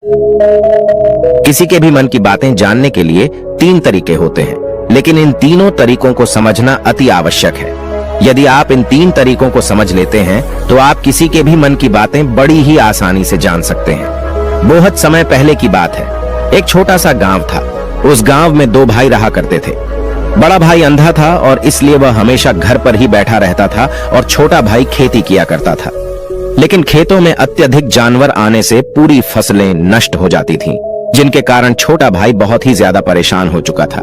किसी के भी मन की बातें जानने के लिए 3 तरीके होते हैं, लेकिन इन तीनों तरीकों को समझना अति आवश्यक है। यदि आप इन 3 तरीकों को समझ लेते हैं तो आप किसी के भी मन की बातें बड़ी ही आसानी से जान सकते हैं। बहुत समय पहले की बात है। एक छोटा सा गांव था। उस गांव में 2 भाई रहा करते थे। बड़ा भाई अंधा था और इसलिए वह हमेशा घर पर ही बैठा रहता था और छोटा भाई खेती किया करता था। लेकिन खेतों में अत्यधिक जानवर आने से पूरी फसलें नष्ट हो जाती थीं, जिनके कारण छोटा भाई बहुत ही ज्यादा परेशान हो चुका था।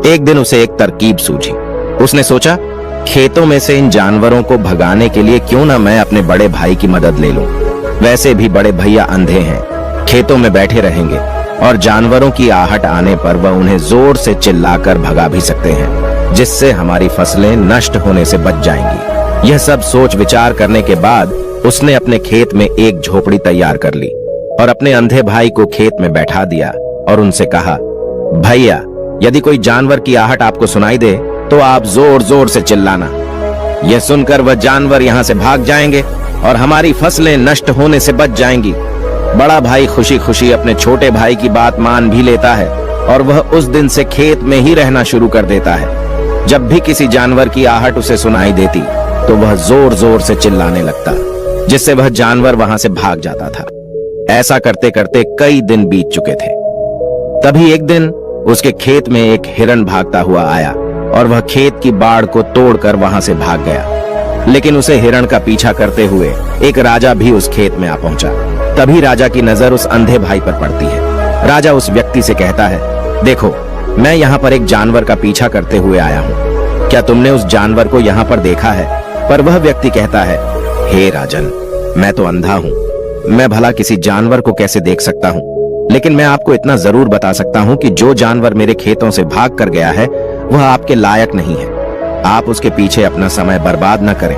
एक दिन उसे एक तरकीब सूझी। उसने सोचा, खेतों में से इन जानवरों को भगाने के लिए क्यों ना मैं अपने बड़े भाई की मदद ले लूं। वैसे भी बड़े भैया अंधे हैं, खेतों में बैठे रहेंगे और जानवरों की आहट आने पर वह उन्हें जोर से चिल्लाकर भगा भी सकते हैं, जिससे हमारी फसलें नष्ट होने से बच जाएंगी। यह सब सोच विचार करने के बाद उसने अपने खेत में एक झोपड़ी तैयार कर ली और अपने अंधे भाई को खेत में बैठा दिया और उनसे कहा, भैया, यदि कोई जानवर की आहट आपको सुनाई दे तो आप जोर जोर से चिल्लाना। यह सुनकर वह जानवर यहाँ से भाग जाएंगे और हमारी फसलें नष्ट होने से बच जाएंगी। बड़ा भाई खुशी खुशी अपने छोटे भाई की बात मान भी लेता है और वह उस दिन से खेत में ही रहना शुरू कर देता है। जब भी किसी जानवर की आहट उसे सुनाई देती तो वह जोर जोर से चिल्लाने लगता, जिससे वह जानवर वहां से भाग जाता था। ऐसा करते करते कई दिन बीत चुके थे। तभी एक दिन उसके खेत में एक हिरण भागता हुआ आया और वह खेत की बाड़ को तोड़कर वहां से भाग गया। लेकिन उसे हिरण का पीछा करते हुए एक राजा भी उस खेत में आ पहुंचा। तभी राजा की नजर उस अंधे भाई पर पड़ती है। राजा उस व्यक्ति से कहता है, देखो, मैं यहाँ पर एक जानवर का पीछा करते हुए आया हूँ। क्या तुमने उस जानवर को यहाँ पर देखा है? पर वह व्यक्ति कहता है, हे राजन, मैं तो अंधा हूँ, मैं भला किसी जानवर को कैसे देख सकता हूँ? लेकिन मैं आपको इतना जरूर बता सकता हूँ कि जो जानवर मेरे खेतों से भाग कर गया है वह आपके लायक नहीं है। आप उसके पीछे अपना समय बर्बाद न करें।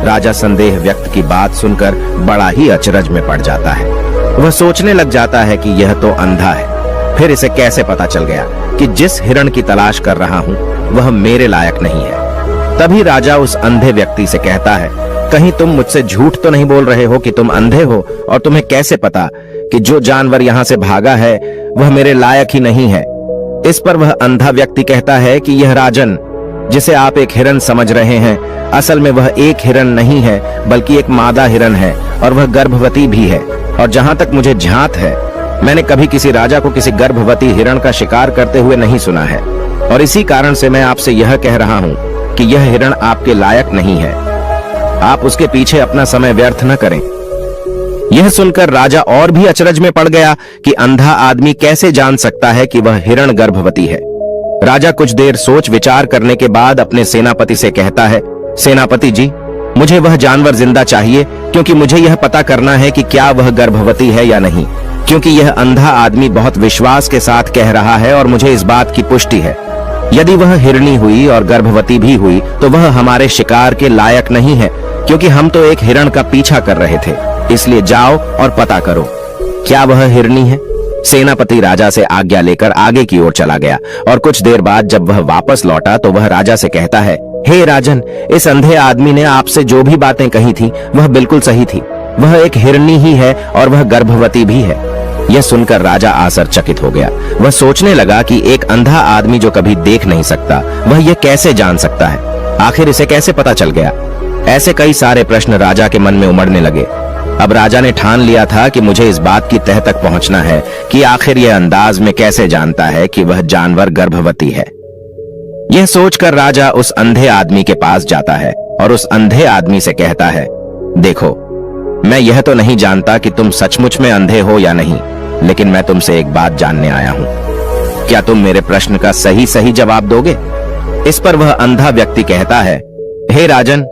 राजा संदेह व्यक्त की बात सुनकर बड़ा ही अचरज में पड़ जाता है। वह सोचने लग जाता है कि यह तो अंधा है, फिर इसे कैसे पता चल गया कि जिस हिरण की तलाश कर रहा हूँ वह मेरे लायक नहीं है। तभी राजा उस अंधे व्यक्ति से कहता है, कहीं तुम मुझसे झूठ तो नहीं बोल रहे हो कि तुम अंधे हो और तुम्हें कैसे पता कि जो जानवर यहाँ से भागा है वह मेरे लायक ही नहीं है? इस पर वह अंधा व्यक्ति कहता है कि यह राजन, जिसे आप एक हिरण समझ रहे हैं, असल में वह एक हिरण नहीं है बल्कि एक मादा हिरण है और वह गर्भवती भी है। और जहां तक मुझे झांत है, मैंने कभी किसी राजा को किसी गर्भवती हिरण का शिकार करते हुए नहीं सुना है और इसी कारण से मैं आपसे यह कह रहा हूं कि यह हिरण आपके लायक नहीं है। आप उसके पीछे अपना समय व्यर्थ न करें। यह सुनकर राजा और भी अचरज में पड़ गया कि अंधा आदमी कैसे जान सकता है कि वह हिरण गर्भवती है। राजा कुछ देर सोच विचार करने के बाद अपने सेनापति से कहता है, सेनापति जी, मुझे वह जानवर जिंदा चाहिए, क्योंकि मुझे यह पता करना है कि क्या वह गर्भवती है या नहीं, क्योंकि यह अंधा आदमी बहुत विश्वास के साथ कह रहा है और मुझे इस बात की पुष्टि है। यदि वह हिरणी हुई और गर्भवती भी हुई तो वह हमारे शिकार के लायक नहीं है, क्योंकि हम तो एक हिरण का पीछा कर रहे थे। इसलिए जाओ और पता करो, क्या वह हिरणी है? सेनापति राजा से आज्ञा लेकर आगे की ओर चला गया और कुछ देर बाद जब वह वापस लौटा तो वह राजा से कहता है, हे राजन, इस अंधे आदमी ने आपसे जो भी बातें कही थी वह बिल्कुल सही थी। वह एक हिरणी ही है और वह गर्भवती भी है। यह सुनकर राजा आश्चर्यचकित हो गया। वह सोचने लगा कि एक अंधा आदमी जो कभी देख नहीं सकता, वह यह कैसे जान सकता है? आखिर इसे कैसे पता चल गया? ऐसे कई सारे प्रश्न राजा के मन में उमड़ने लगे। अब राजा ने ठान लिया था कि मुझे इस बात की तह तक पहुंचना है कि आखिर यह अंदाज में कैसे जानता है कि वह जानवर गर्भवती है। यह सोचकर राजा उस अंधे आदमी के पास जाता है और उस अंधे आदमी से कहता है, देखो, मैं यह तो नहीं जानता कि तुम सचमुच में अंधे हो या नहीं, लेकिन मैं तुमसे एक बात जानने आया हूं। क्या तुम मेरे प्रश्न का सही सही जवाब दोगे? इस पर वह अंधा व्यक्ति कहता है, हे राजन,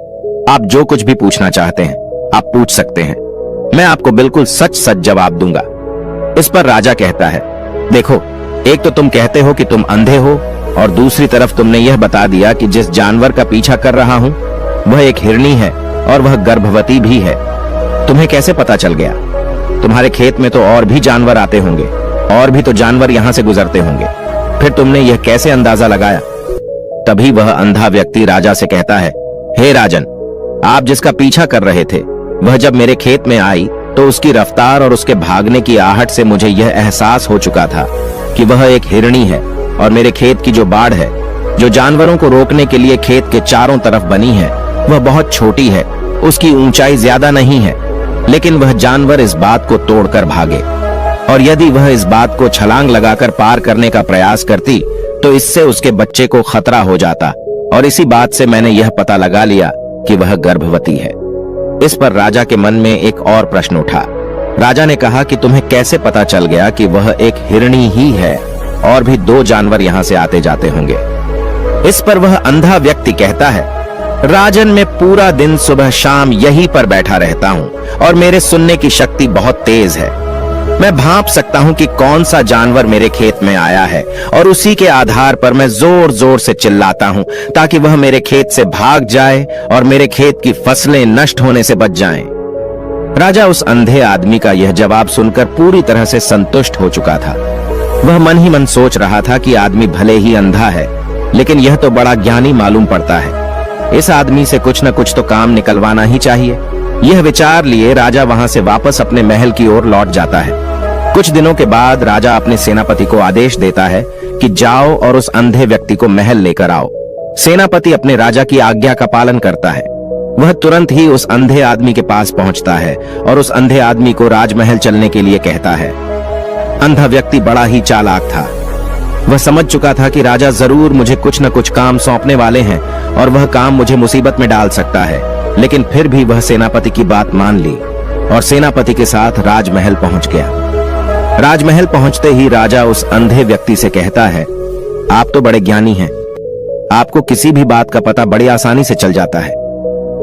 आप जो कुछ भी पूछना चाहते हैं आप पूछ सकते हैं, मैं आपको बिल्कुल सच सच जवाब दूंगा। इस पर राजा कहता है, देखो, एक तो तुम कहते हो कि तुम अंधे हो और दूसरी तरफ तुमने यह बता दिया कि जिस जानवर का पीछा कर रहा हूं वह एक हिरणी है और वह गर्भवती भी है। तुम्हें कैसे पता चल गया? तुम्हारे खेत में तो और भी जानवर आते होंगे, और भी तो जानवर यहां से गुजरते होंगे, फिर तुमने यह कैसे अंदाजा लगाया? तभी वह अंधा व्यक्ति राजा से कहता है, हे राजन, आप जिसका पीछा कर रहे थे वह जब मेरे खेत में आई तो उसकी रफ्तार और उसके भागने की आहट से मुझे यह एहसास हो चुका था कि वह एक हिरणी है और मेरे खेत की जो बाड़ है, जो जानवरों को रोकने के लिए खेत के चारों तरफ बनी है, वह बहुत छोटी है। उसकी ऊंचाई ज्यादा नहीं है, लेकिन वह जानवर इस बात को तोड़कर भागे, और यदि वह इस बात को छलांग लगाकर पार करने का प्रयास करती तो इससे उसके बच्चे को खतरा हो जाता। और इसी बात से मैंने यह पता लगा लिया कि वह गर्भवती है। इस पर राजा के मन में एक और प्रश्न उठा। राजा ने कहा कि तुम्हें कैसे पता चल गया कि वह एक हिरणी ही है, और भी 2 जानवर यहाँ से आते जाते होंगे। इस पर वह अंधा व्यक्ति कहता है, राजन, मैं पूरा दिन सुबह शाम यहीं पर बैठा रहता हूँ और मेरे सुनने की शक्ति बहुत तेज है। मैं भांप सकता हूँ कि कौन सा जानवर मेरे खेत में आया है, और उसी के आधार पर मैं जोर जोर से चिल्लाता हूँ ताकि वह मेरे खेत से भाग जाए और मेरे खेत की फसलें नष्ट होने से बच जाएं। राजा उस अंधे आदमी का यह जवाब सुनकर पूरी तरह से संतुष्ट हो चुका था। वह मन ही मन सोच रहा था कि आदमी भले ही अंधा है, लेकिन यह तो बड़ा ज्ञानी मालूम पड़ता है। इस आदमी से कुछ न कुछ तो काम निकलवाना ही चाहिए। यह विचार लिए राजा वहां से वापस अपने महल की ओर लौट जाता है। कुछ दिनों के बाद राजा अपने सेनापति को आदेश देता है कि जाओ और उस अंधे व्यक्ति को महल लेकर आओ। सेनापति अपने राजा की आज्ञा का पालन करता है। वह तुरंत ही उस अंधे आदमी के पास पहुंचता है और उस अंधे आदमी को राजमहल चलने के लिए कहता है। अंधा व्यक्ति बड़ा ही चालाक था। वह समझ चुका था कि राजा जरूर मुझे कुछ न कुछ काम सौंपने वाले हैं और वह काम मुझे मुसीबत में डाल सकता है, लेकिन फिर भी वह सेनापति की बात मान ली और सेनापति के साथ राजमहल पहुंच गया। राजमहल पहुंचते ही राजा उस अंधे व्यक्ति से कहता है, आप तो बड़े ज्ञानी हैं, आपको किसी भी बात का पता बड़ी आसानी से चल जाता है।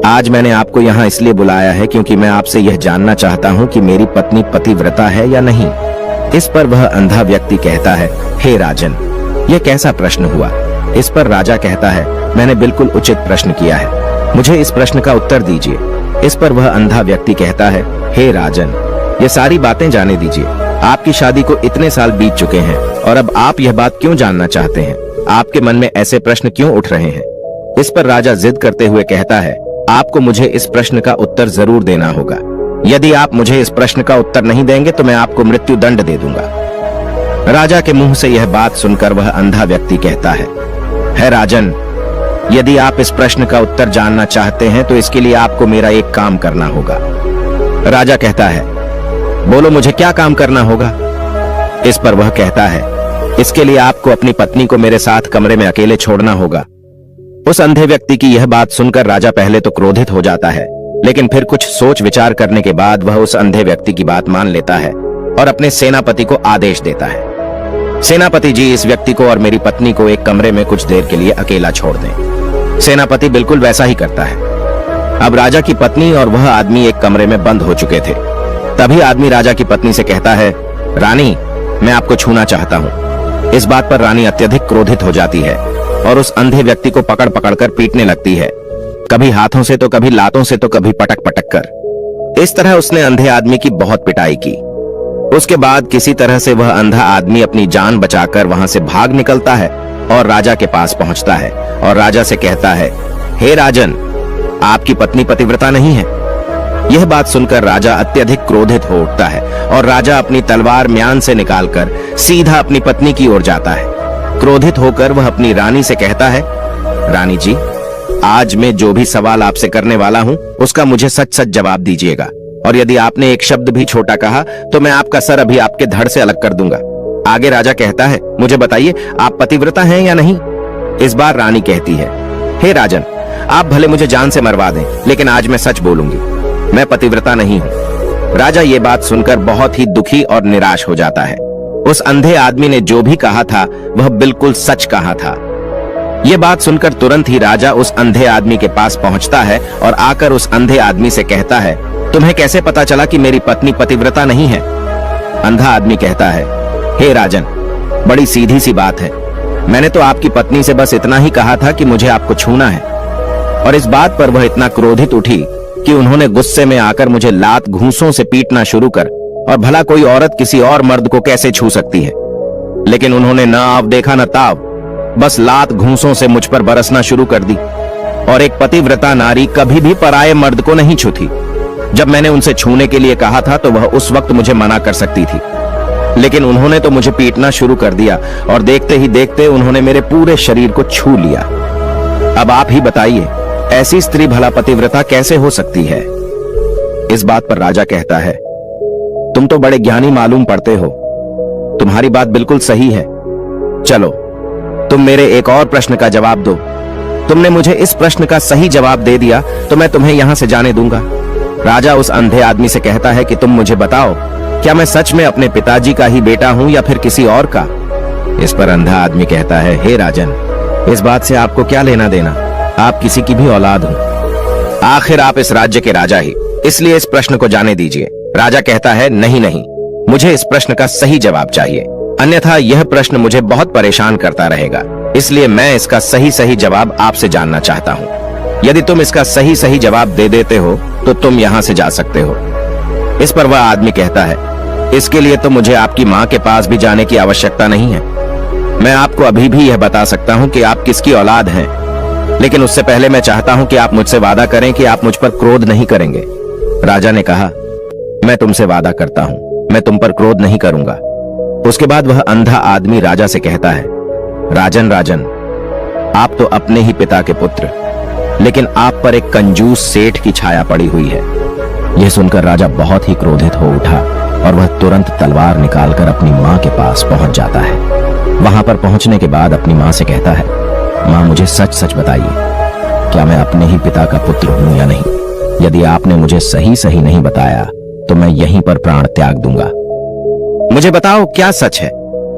आज मैंने आपको यहाँ इसलिए बुलाया है क्योंकि मैं आपसे यह जानना चाहता हूँ कि मेरी पत्नी पतिव्रता है या नहीं। इस पर वह अंधा व्यक्ति कहता है, हे राजन, यह कैसा प्रश्न हुआ। इस पर राजा कहता है, मैंने बिल्कुल उचित प्रश्न किया है, मुझे इस प्रश्न का उत्तर दीजिए। इस पर वह अंधा व्यक्ति कहता है, हे राजन, ये सारी बातें जाने दीजिए। आपकी शादी को इतने साल बीत चुके हैं और अब आप यह बात क्यों जानना चाहते हैं? आपके मन में ऐसे प्रश्न क्यों उठ रहे हैं? इस पर राजा जिद करते हुए कहता है, आपको मुझे इस प्रश्न का उत्तर जरूर देना होगा। यदि आप मुझे इस प्रश्न का उत्तर नहीं देंगे तो मैं आपको मृत्यु दंड दे दूंगा। राजा के मुंह से यह बात सुनकर वह अंधा व्यक्ति कहता है राजन, यदि आप इस प्रश्न का उत्तर जानना चाहते हैं तो इसके लिए आपको मेरा एक काम करना होगा। राजा कहता है, बोलो मुझे क्या काम करना होगा? इस पर वह कहता है, इसके लिए आपको अपनी पत्नी को मेरे साथ कमरे में अकेले छोड़ना होगा। उस अंधे व्यक्ति की यह बात सुनकर राजा पहले तो क्रोधित हो जाता है, लेकिन फिर कुछ सोच विचार करने के बाद वह उस अंधे व्यक्ति की बात मान लेता है और अपने सेनापति को आदेश देता है, सेनापति जी, इस व्यक्ति को और मेरी पत्नी को एक कमरे में कुछ देर के लिए अकेला छोड़ दें। सेनापति बिल्कुल वैसा ही करता है। अब राजा की पत्नी और वह आदमी एक कमरे में बंद हो चुके थे। तभी आदमी राजा की पत्नी से कहता है, रानी, मैं आपको छूना चाहता हूँ। इस बात पर रानी अत्यधिक क्रोधित हो जाती है और उस अंधे व्यक्ति को पकड़ पकड़ कर पीटने लगती है, कभी हाथों से तो कभी लातों से तो कभी पटक पटक कर। इस तरह उसने अंधे आदमी की बहुत पिटाई की। उसके बाद किसी तरह से वह अंधा आदमी अपनी जान बचाकर वहां से भाग निकलता है और राजा के पास पहुंचता है और राजा से कहता है, हे राजन, आपकी पत्नी पतिव्रता नहीं है। यह बात सुनकर राजा अत्यधिक क्रोधित हो उठता है और राजा अपनी तलवार म्यान से निकालकर सीधा अपनी पत्नी की ओर जाता है। क्रोधित होकर वह अपनी रानी से कहता है, रानी जी, आज मैं जो भी सवाल आपसे करने वाला हूँ उसका मुझे सच सच जवाब दीजिएगा, और यदि आपने एक शब्द भी छोटा कहा तो मैं आपका सर अभी आपके धड़ से अलग कर दूंगा। आगे राजा कहता है, मुझे बताइए, आप पतिव्रता हैं या नहीं? इस बार रानी कहती है, हे राजन, आप भले मुझे जान से मरवा दें, लेकिन आज मैं सच बोलूंगी, मैं पतिव्रता नहीं हूँ। राजा ये बात सुनकर बहुत ही दुखी और निराश हो जाता है। उस अंधे आदमी ने जो भी कहा था वह बिल्कुल सच कहा था। ये बात सुनकर तुरंत ही राजा उस अंधे आदमी के पास पहुंचता है और आकर उस अंधे आदमी से कहता है, तुम्हें कैसे पता चला कि मेरी पत्नी पतिव्रता नहीं है? अंधा आदमी कहता है, हे राजन, बड़ी सीधी सी बात है, मैंने तो आपकी पत्नी से बस इतना ही कहा था कि मुझे आपको छूना है। और इस बात पर वह इतना क्रोधित उठी कि उन्होंने गुस्से में आकर मुझे लात घूंसों से पीटना शुरू कर, और भला कोई औरत किसी और मर्द को कैसे छू सकती है? लेकिन उन्होंने न आव देखा न ताव, बस लात घूंसों से मुझ पर बरसना शुरू कर दी, और एक पतिव्रता नारी कभी भी पराये मर्द को नहीं छूती। जब मैंने उनसे छूने के लिए कहा था तो वह उस वक्त मुझे मना कर सकती थी, लेकिन उन्होंने तो मुझे पीटना शुरू कर दिया और देखते ही देखते उन्होंने मेरे पूरे शरीर को छू लिया। अब आप ही बताइए, ऐसी स्त्री भला पतिव्रता कैसे हो सकती है? इस बात पर राजा कहता है, तुम तो बड़े ज्ञानी मालूम पड़ते हो, तुम्हारी बात बिल्कुल सही है। चलो तुम मेरे एक और प्रश्न का जवाब दो। तुमने मुझे इस प्रश्न का सही जवाब दे दिया तो मैं तुम्हें यहां से जाने दूंगा। राजा उस अंधे आदमी से कहता है कि तुम मुझे बताओ, क्या मैं सच में अपने पिताजी का ही बेटा हूं या फिर किसी और का? इस पर अंधा आदमी कहता है, हे राजन, इस बात से आपको क्या लेना देना? आप किसी की भी औलाद हो, आखिर आप इस राज्य के राजा ही, इसलिए इस प्रश्न को जाने दीजिए। राजा कहता है, नहीं नहीं, मुझे इस प्रश्न का सही जवाब चाहिए, अन्यथा यह प्रश्न मुझे बहुत परेशान करता रहेगा, इसलिए मैं इसका सही सही जवाब आपसे जानना चाहता हूँ। यदि तुम इसका सही सही जवाब दे देते हो तो तुम यहाँ से जा सकते हो। इस पर वह आदमी कहता है, इसके लिए तो मुझे आपकी माँ के पास भी जाने की आवश्यकता नहीं है। मैं आपको अभी भी यह बता सकता हूँ कि आप किसकी औलाद हैं, लेकिन उससे पहले मैं चाहता हूँ कि आप मुझसे वादा करें कि आप मुझ पर क्रोध नहीं करेंगे। राजा ने कहा, मैं तुमसे वादा करता हूँ, मैं तुम पर क्रोध नहीं करूंगा। उसके बाद वह अंधा आदमी राजा से कहता है, राजन राजन, आप तो अपने ही पिता के पुत्र, लेकिन आप पर एक कंजूस सेठ की छाया पड़ी हुई है। यह सुनकर राजा बहुत ही क्रोधित हो उठा और वह तुरंत तलवार निकालकर अपनी मां के पास पहुंच जाता है। वहां पर पहुंचने के बाद अपनी मां से कहता है, मां मुझे सच सच बताइए, क्या मैं अपने ही पिता का पुत्र हूं या नहीं? यदि आपने मुझे सही सही नहीं बताया तो मैं यहीं पर प्राण त्याग दूंगा। मुझे बताओ क्या सच है?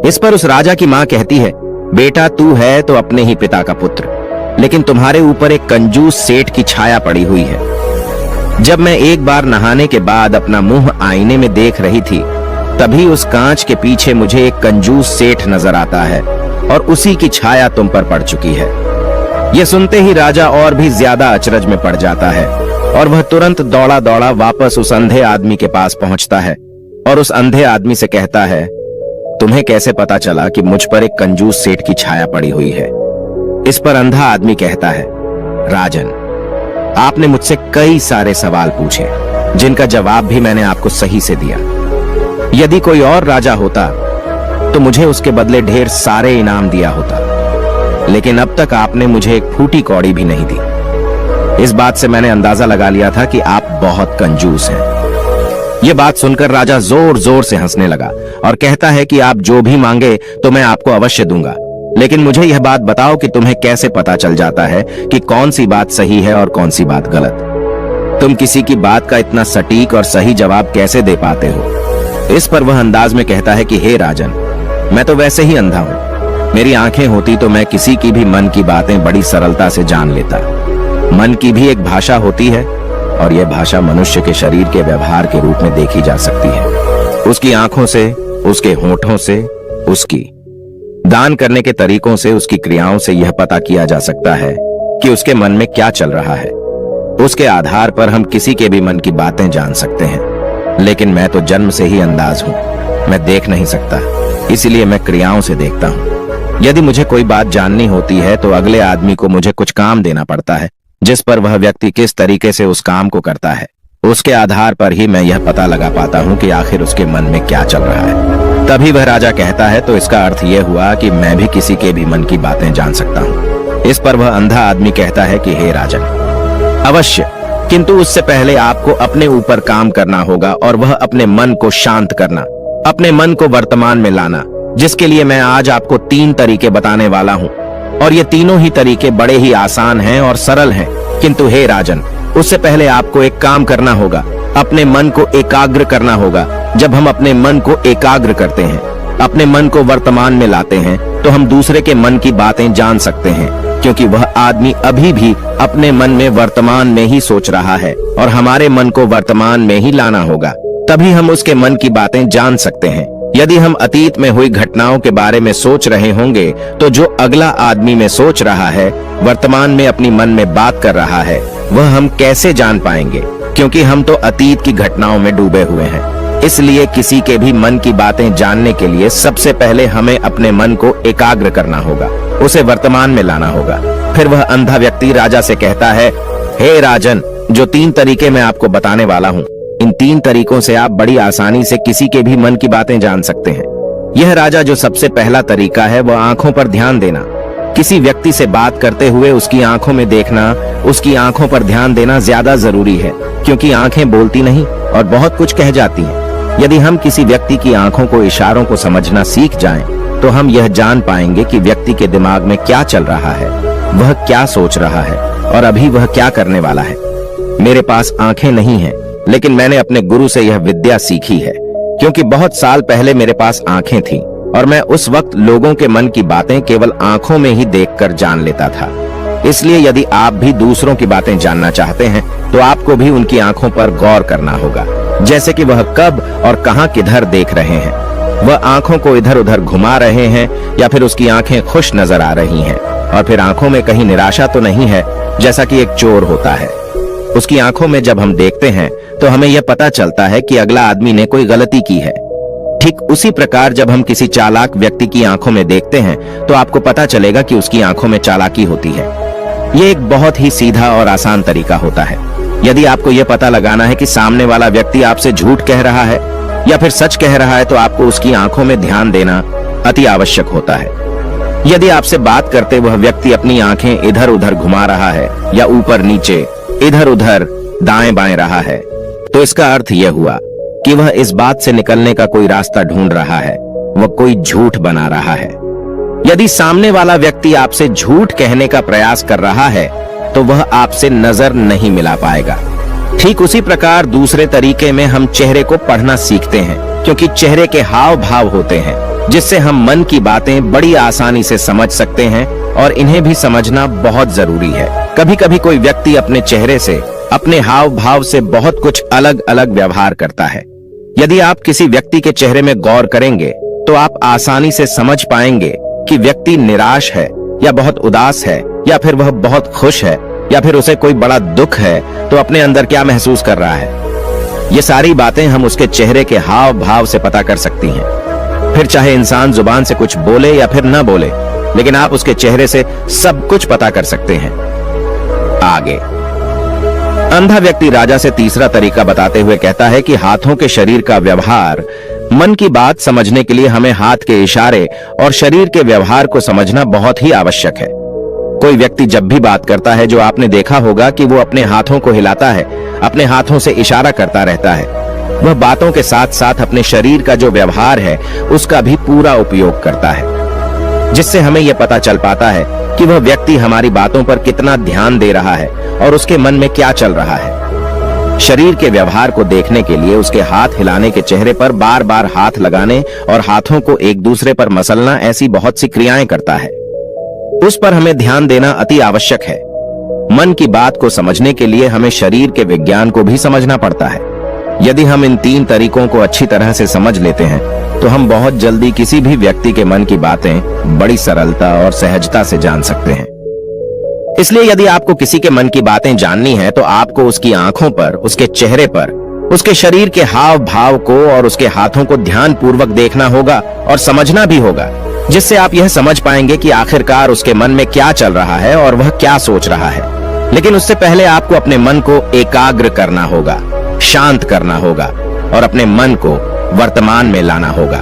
इस पर उस राजा की मां कहती है, बेटा तू है तो अपने ही पिता का पुत्र, लेकिन तुम्हारे ऊपर एक कंजूस सेठ की छाया पड़ी हुई है। जब मैं एक बार नहाने के बाद अपना मुंह आईने में देख रही थी, तभी उस कांच के पीछे मुझे एक कंजूस सेठ नजर आता है और उसी की छाया तुम पर पड़ चुकी है। यह सुनते ही राजा और भी ज्यादा अचरज में पड़ जाता है और वह तुरंत दौड़ा दौड़ा वापस उस अंधे आदमी के पास पहुंचता है और उस अंधे आदमी से कहता है, तुम्हें कैसे पता चला कि मुझ पर एक कंजूस सेठ की छाया पड़ी हुई है? इस पर अंधा आदमी कहता है, राजन, आपने मुझसे कई सारे सवाल पूछे जिनका जवाब भी मैंने आपको सही से दिया। यदि कोई और राजा होता तो मुझे उसके बदले ढेर सारे इनाम दिया होता, लेकिन अब तक आपने मुझे एक फूटी कौड़ी भी नहीं दी। इस बात से मैंने अंदाजा लगा लिया था कि आप बहुत कंजूस हैं। यह बात सुनकर राजा जोर जोर से हंसने लगा और कहता है कि आप जो भी मांगे तो मैं आपको अवश्य दूंगा, लेकिन मुझे यह बात बताओ कि तुम्हें कैसे पता चल जाता है कि कौन सी बात सही है और कौन सी बात गलत? तुम किसी की बात का इतना सटीक और सही जवाब कैसे दे पाते हो? इस पर वह अंदाज में कहता है कि हे राजन, मैं तो वैसे ही अंधा हूं। मेरी आंखें होती तो मैं किसी की भी मन की बातें बड़ी सरलता से जान लेता। मन की भी एक भाषा होती है और यह भाषा मनुष्य के शरीर के व्यवहार के रूप में देखी जा सकती है। उसकी आंखों से, उसके होठों से, उसकी दान करने के तरीकों से, उसकी क्रियाओं से यह पता किया जा सकता है कि उसके मन में क्या चल रहा है। उसके आधार पर हम किसी के भी मन की बातें जान सकते हैं, लेकिन मैं तो जन्म से ही अंधाज हूं, मैं देख नहीं सकता, इसीलिए मैं क्रियाओं से देखता हूं। यदि मुझे कोई बात जाननी होती है तो अगले आदमी को मुझे कुछ काम देना पड़ता है, जिस पर वह व्यक्ति किस तरीके से उस काम को करता है, उसके आधार पर ही मैं यह पता लगा पाता हूं कि आखिर उसके मन में क्या चल रहा है। तभी वह राजा कहता है, तो इसका अर्थ यह हुआ कि मैं भी किसी के भी मन की बातें जान सकता हूं। इस पर वह अंधा आदमी कहता है कि हे राजन, अवश्य, किंतु उससे पहले आपको अपने ऊपर काम करना होगा और वह अपने मन को शांत करना, अपने मन को वर्तमान में लाना, जिसके लिए मैं आज आपको 3 तरीके बताने वाला हूं। और ये तीनों ही तरीके बड़े ही आसान हैं और सरल हैं, किंतु हे राजन, उससे पहले आपको एक काम करना होगा, अपने मन को एकाग्र करना होगा। जब हम अपने मन को एकाग्र करते हैं, अपने मन को वर्तमान में लाते हैं, तो हम दूसरे के मन की बातें जान सकते हैं, क्योंकि वह आदमी अभी भी अपने मन में वर्तमान में ही सोच रहा है और हमारे मन को वर्तमान में ही लाना होगा, तभी हम उसके मन की बातें जान सकते हैं। यदि हम अतीत में हुई घटनाओं के बारे में सोच रहे होंगे तो जो अगला आदमी में सोच रहा है, वर्तमान में अपनी मन में बात कर रहा है, वह हम कैसे जान पाएंगे? क्योंकि हम तो अतीत की घटनाओं में डूबे हुए हैं। इसलिए किसी के भी मन की बातें जानने के लिए सबसे पहले हमें अपने मन को एकाग्र करना होगा, उसे वर्तमान में लाना होगा। फिर वह अंधा व्यक्ति राजा से कहता है, हे राजन, जो 3 तरीके मैं आपको बताने वाला हूँ, इन 3 तरीकों से आप बड़ी आसानी से किसी के भी मन की बातें जान सकते हैं। यह राजा जो सबसे पहला तरीका है वह आंखों पर ध्यान देना। किसी व्यक्ति से बात करते हुए उसकी आंखों में देखना, उसकी आंखों पर ध्यान देना ज्यादा जरूरी है, क्योंकि आंखें बोलती नहीं और बहुत कुछ कह जाती हैं। यदि हम किसी व्यक्ति की आंखों को, इशारों को समझना सीख जाएं, तो हम यह जान पाएंगे कि व्यक्ति के दिमाग में क्या चल रहा है, वह क्या सोच रहा है और अभी वह क्या करने वाला है। मेरे पास आंखें नहीं हैं, लेकिन मैंने अपने गुरु से यह विद्या सीखी है, क्योंकि बहुत साल पहले मेरे पास आंखें थीं और मैं उस वक्त लोगों के मन की बातें केवल आंखों में ही देखकर जान लेता था। इसलिए यदि आप भी दूसरों की बातें जानना चाहते हैं, तो आपको भी उनकी आंखों पर गौर करना होगा, जैसे कि वह कब और कहां किधर देख रहे हैं। वह आंखों को इधर उधर घुमा रहे हैं या फिर उसकी आंखें खुश नजर आ रही हैं, और फिर आंखों में कहीं निराशा तो नहीं है, जैसा कि एक चोर होता है। उसकी आंखों में जब हम देखते हैं तो हमें यह पता चलता है कि अगला आदमी ने कोई गलती की है। ठीक उसी प्रकार जब हम किसी चालाक व्यक्ति की आंखों में देखते हैं तो आपको पता चलेगा कि उसकी आंखों में चालाकी होती है। यह एक बहुत ही सीधा और आसान तरीका होता है। यदि आपको यह पता लगाना है कि सामने वाला व्यक्ति आपसे झूठ कह रहा है या फिर सच कह रहा है, तो आपको उसकी आंखों में ध्यान देना अति आवश्यक होता है। यदि आपसे बात करते वह व्यक्ति अपनी आंखें इधर उधर घुमा रहा है या ऊपर नीचे, इधर उधर दाएं बाएं रहा है, तो इसका अर्थ यह हुआ कि वह इस बात से निकलने का कोई रास्ता ढूंढ रहा है, वह कोई झूठ बना रहा है। यदि सामने वाला व्यक्ति आपसे झूठ कहने का प्रयास कर रहा है, तो वह आपसे नजर नहीं मिला पाएगा। ठीक उसी प्रकार दूसरे तरीके में हम चेहरे को पढ़ना सीखते हैं, क्योंकि चेहरे के हाव भाव होते हैं जिससे हम मन की बातें बड़ी आसानी से समझ सकते हैं, और इन्हें भी समझना बहुत जरूरी है। कभी कभी कोई व्यक्ति अपने चेहरे से, अपने हाव भाव से बहुत कुछ अलग अलग व्यवहार करता है। यदि आप किसी व्यक्ति के चेहरे में गौर करेंगे तो आप आसानी से समझ पाएंगे कि व्यक्ति निराश है या बहुत उदास है, या फिर वह बहुत खुश है, या फिर उसे कोई बड़ा दुख है, तो अपने अंदर क्या महसूस कर रहा है। ये सारी बातें हम उसके चेहरे के हाव भाव से पता कर सकती हैं। फिर चाहे इंसान जुबान से कुछ बोले या फिर न बोले, लेकिन आप उसके चेहरे से सब कुछ पता कर सकते हैं। आगे अंधा व्यक्ति राजा से तीसरा तरीका बताते हुए कहता है कि हाथों के शरीर का व्यवहार, मन की बात समझने के लिए हमें हाथ के इशारे और शरीर के व्यवहार को समझना बहुत ही आवश्यक है। कोई व्यक्ति जब भी बात करता है, जो आपने देखा होगा कि वो अपने हाथों को हिलाता है, अपने हाथों से इशारा करता रहता है। वह बातों के साथ साथ अपने शरीर का जो व्यवहार है उसका भी पूरा उपयोग करता है, जिससे हमें यह पता चल पाता है कि वह व्यक्ति हमारी बातों पर कितना ध्यान दे रहा है और उसके मन में क्या चल रहा है। शरीर के व्यवहार को देखने के लिए उसके हाथ हिलाने के चेहरे पर बार बार हाथ लगाने और हाथों को एक दूसरे पर मसलना, ऐसी बहुत सी क्रियाएं करता है। उस पर हमें ध्यान देना अति आवश्यक है। मन की बात को समझने के लिए हमें शरीर के विज्ञान को भी समझना पड़ता है। यदि हम इन 3 तरीकों को अच्छी तरह से समझ लेते हैं, तो हम बहुत जल्दी किसी भी व्यक्ति के मन की बातें बड़ी सरलता और सहजता से जान सकते हैं। इसलिए यदि आपको किसी के मन की बातें जाननी है, तो आपको उसकी आंखों पर, उसके चेहरे पर, उसके शरीर के हाव भाव को और उसके हाथों को ध्यान पूर्वक देखना होगा और समझना भी होगा, जिससे आप यह समझ पाएंगे कि आखिरकार उसके मन में क्या चल रहा है और वह क्या सोच रहा है। लेकिन उससे पहले आपको अपने मन को एकाग्र करना होगा, शांत करना होगा और अपने मन को वर्तमान में लाना होगा।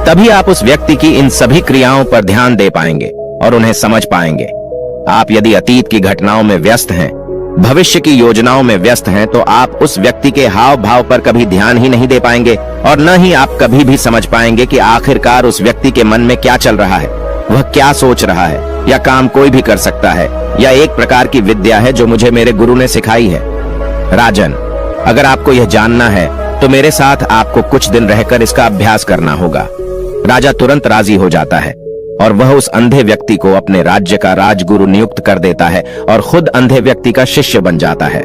तभी आप उस व्यक्ति की इन सभी क्रियाओं पर ध्यान दे पाएंगे और उन्हें समझ पाएंगे। आप यदि अतीत की घटनाओं में व्यस्त हैं, भविष्य की योजनाओं में व्यस्त हैं, तो आप उस व्यक्ति के हाव भाव पर कभी ध्यान ही नहीं दे पाएंगे, और न ही आप कभी भी समझ पाएंगे कि आखिरकार उस व्यक्ति के मन में क्या चल रहा है, वह क्या सोच रहा है। यह काम कोई भी कर सकता है। यह एक प्रकार की विद्या है जो मुझे मेरे गुरु ने सिखाई है। राजन, अगर आपको यह जानना है तो मेरे साथ आपको कुछ दिन रहकर इसका अभ्यास करना होगा। राजा तुरंत राजी हो जाता है और वह उस अंधे व्यक्ति को अपने राज्य का राजगुरु नियुक्त कर देता है और खुद अंधे व्यक्ति का शिष्य बन जाता है।